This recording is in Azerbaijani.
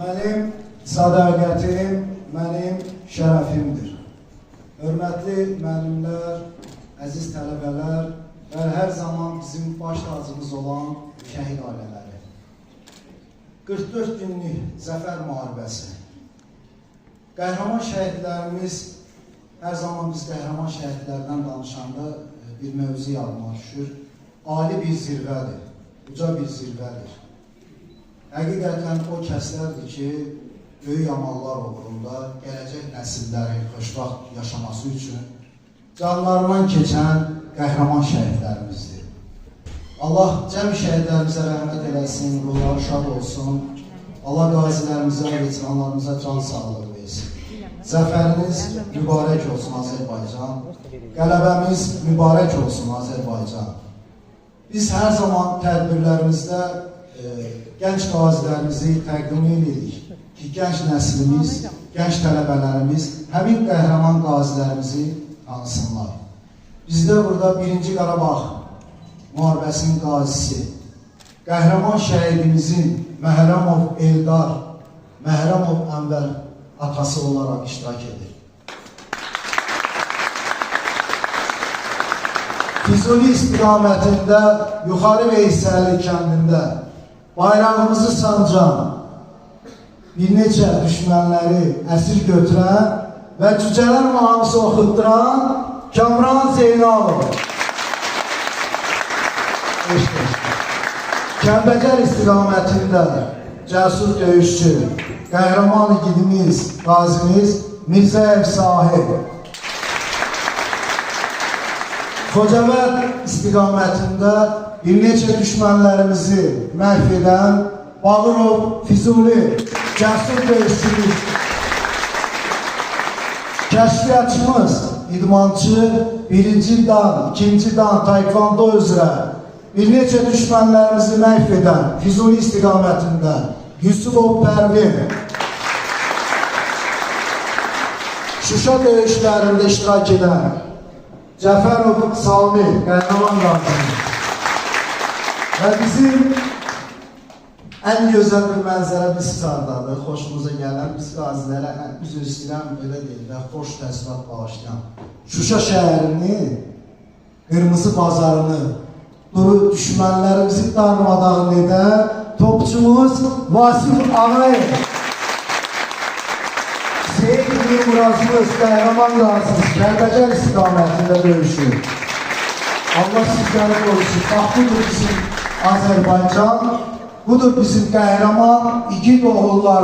Mənim sədaqətim mənim şərəfimdir. Hörmətli müəllimlər, əziz tələbələr və hər zaman bizim baş tacımız olan şəhid ailələri. 44 günlük zəfər müharibəsi. Qəhrəman şəhidlərimiz, hər zaman biz qəhrəman şəhidlərdən danışanda bir mövzu yadıma düşür. Ali bir zirvədir, uca bir zirvədir. Həqiqətən o kəslərdir ki, böyük amallar uğrunda gələcək nəsillərin xoşbaxt yaşaması üçün canlarından keçən qəhrəman şəhidlərimizdir. Allah cəmi şəhidlərimizə rəhmət eləsin, ruhları şad olsun. Allah qazilərimizə, veteranlarımıza can sağlığı versin. Zəfəriniz mübarək olsun Azərbaycan. Qələbəmiz mübarək olsun Azərbaycan. Biz hər zaman tədbirlərimizdə gənc qazilərimizi təqdim edirik ki, gənc nəslimiz, gənc tələbələrimiz həmin qəhrəman qazilərimizi tanısınlar. Bizdə burada 1-ci Qarabağ müharibəsinin qazisi, qəhrəman şəhidimizin Məhrəmov Eldar, Məhrəmov Ənvər atası olaraq iştirak edir. Füzuli istiqamətində Yuxarı Veysəli kəndində bayrağımızı sancan, bir neçə düşmənləri əsir götürən və cücələr mahnısı oxutduran Kamran Zeynalov. Kəlbəcər istiqamətində cəsur döyüşçü, qəhrəman igidimiz, qazimiz Mirzəyev Sahib. Xocavənd istiqamətində bir neçə düşmənlərimizi məhv edən Bağırov Füzuli cəsur döyüşçümüz, kəşfiyyatçımız, idmançı, 1-ci dan, 2-ci dan taekvondo üzrə bir neçə düşmənlərimizi məhv edən Füzuli istiqamətində Yusufov Pərvin, Şuşa döyüşlərində iştirak edən Cəfərov Sami, qəhrəman qazimiz. Və bizim ən gözəl bir mənzərə biz sardadır, xoşumuza gələn, biz qazilərə üzr istəyirəm, belə deyil və xoş təəssürat bağışlayan Şuşa şəhərini, qırmızı bazarını, düşmənlərimizi darmadağın edən topçumuz Vasif Ağayev, Seyid Murazımız, qəhrəman qazimiz, Kəlbəcər istiqamətində döyüşür. Allah sizləri qorusun. Bax, budur bizim Azərbaycan, budur bizim qəhrəman igid oğullarımız.